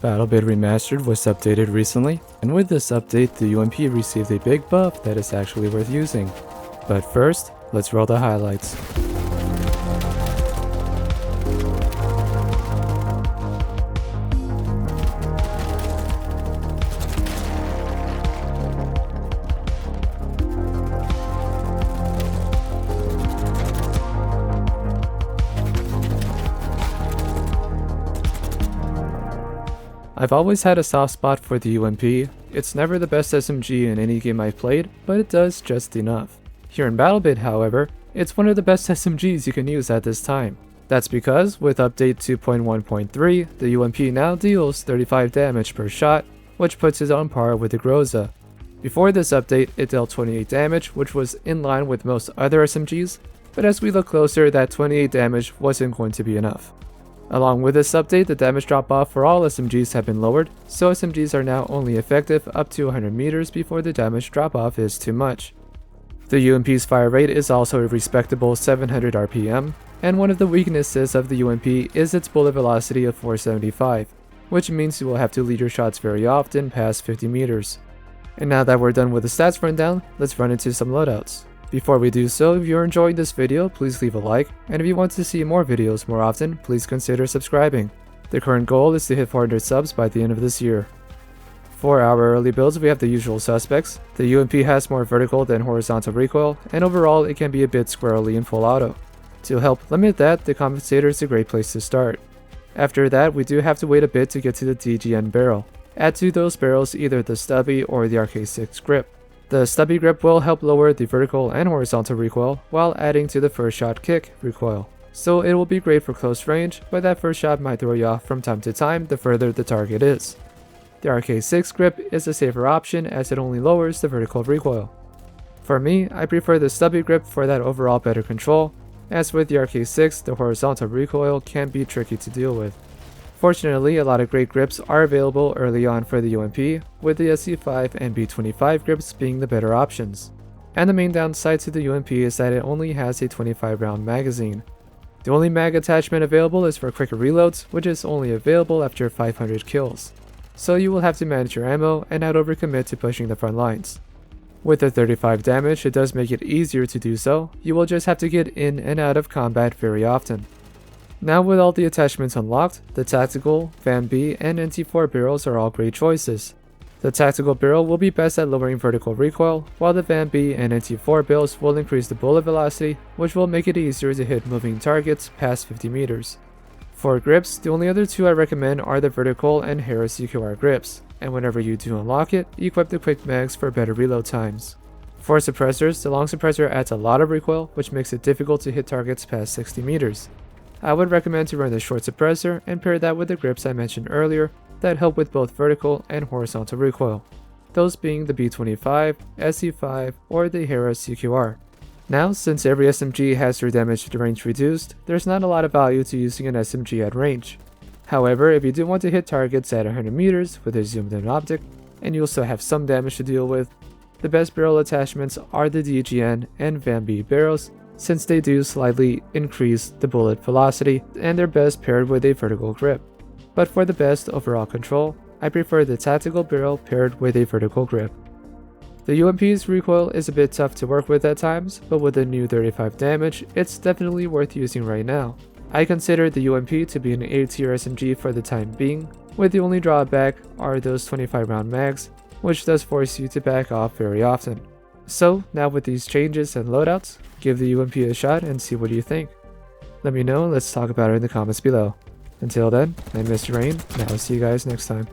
Battlebit Remastered was updated recently, and with this update the UMP received a big buff that is actually worth using. But first, let's roll the highlights. I've always had a soft spot for the UMP. It's never the best SMG in any game I've played, but it does just enough. Here in Battlebit, however, it's one of the best SMGs you can use at this time. That's because, with update 2.1.3, the UMP now deals 35 damage per shot, which puts it on par with the Groza. Before this update, it dealt 28 damage, which was in line with most other SMGs, but as we look closer, that 28 damage wasn't going to be enough. Along with this update, the damage drop-off for all SMGs have been lowered, so SMGs are now only effective up to 100 meters before the damage drop-off is too much. The UMP's fire rate is also a respectable 700 RPM, and one of the weaknesses of the UMP is its bullet velocity of 475, which means you will have to lead your shots very often past 50 meters. And now that we're done with the stats rundown, let's run into some loadouts. Before we do so, if you're enjoying this video, please leave a like, and if you want to see more videos more often, please consider subscribing. The current goal is to hit 400 subs by the end of this year. For our early builds, we have the usual suspects. The UMP has more vertical than horizontal recoil, and overall it can be a bit squirrely in full auto. To help limit that, the compensator is a great place to start. After that, we do have to wait a bit to get to the DGN barrel. Add to those barrels either the stubby or the RK6 grip. The stubby grip will help lower the vertical and horizontal recoil while adding to the first shot kick recoil. So it will be great for close range, but that first shot might throw you off from time to time the further the target is. The RK6 grip is a safer option as it only lowers the vertical recoil. For me, I prefer the stubby grip for that overall better control, as with the RK6 the horizontal recoil can be tricky to deal with. Fortunately, a lot of great grips are available early on for the UMP, with the SC5 and B25 grips being the better options. And the main downside to the UMP is that it only has a 25 round magazine. The only mag attachment available is for quicker reloads, which is only available after 500 kills. So you will have to manage your ammo and not overcommit to pushing the front lines. With the 35 damage, it does make it easier to do so, you will just have to get in and out of combat very often. Now with all the attachments unlocked, the Tactical, VAM-B, and NT4 barrels are all great choices. The Tactical barrel will be best at lowering vertical recoil, while the VAM-B and NT4 barrels will increase the bullet velocity, which will make it easier to hit moving targets past 50 meters. For grips, the only other two I recommend are the vertical and Harris UQR grips, and whenever you do unlock it, equip the quick mags for better reload times. For suppressors, the long suppressor adds a lot of recoil, which makes it difficult to hit targets past 60 meters. I would recommend to run the short suppressor and pair that with the grips I mentioned earlier that help with both vertical and horizontal recoil, those being the B25, SC5, or the Harris UQR. Now, since every SMG has their damage range reduced, there's not a lot of value to using an SMG at range. However, if you do want to hit targets at 100 meters with a zoomed in optic, and you also have some damage to deal with, the best barrel attachments are the DGN and VAM-B barrels, since they do slightly increase the bullet velocity and they're best paired with a vertical grip. But for the best overall control, I prefer the Tactical barrel paired with a vertical grip. The UMP's recoil is a bit tough to work with at times, but with the new 35 damage, it's definitely worth using right now. I consider the UMP to be an A tier SMG for the time being, with the only drawback are those 25 round mags, which does force you to back off very often. So, now with these changes and loadouts, give the UMP a shot and see what you think. Let me know, let's talk about it in the comments below. Until then, I'm Mr. Rain, and I'll see you guys next time.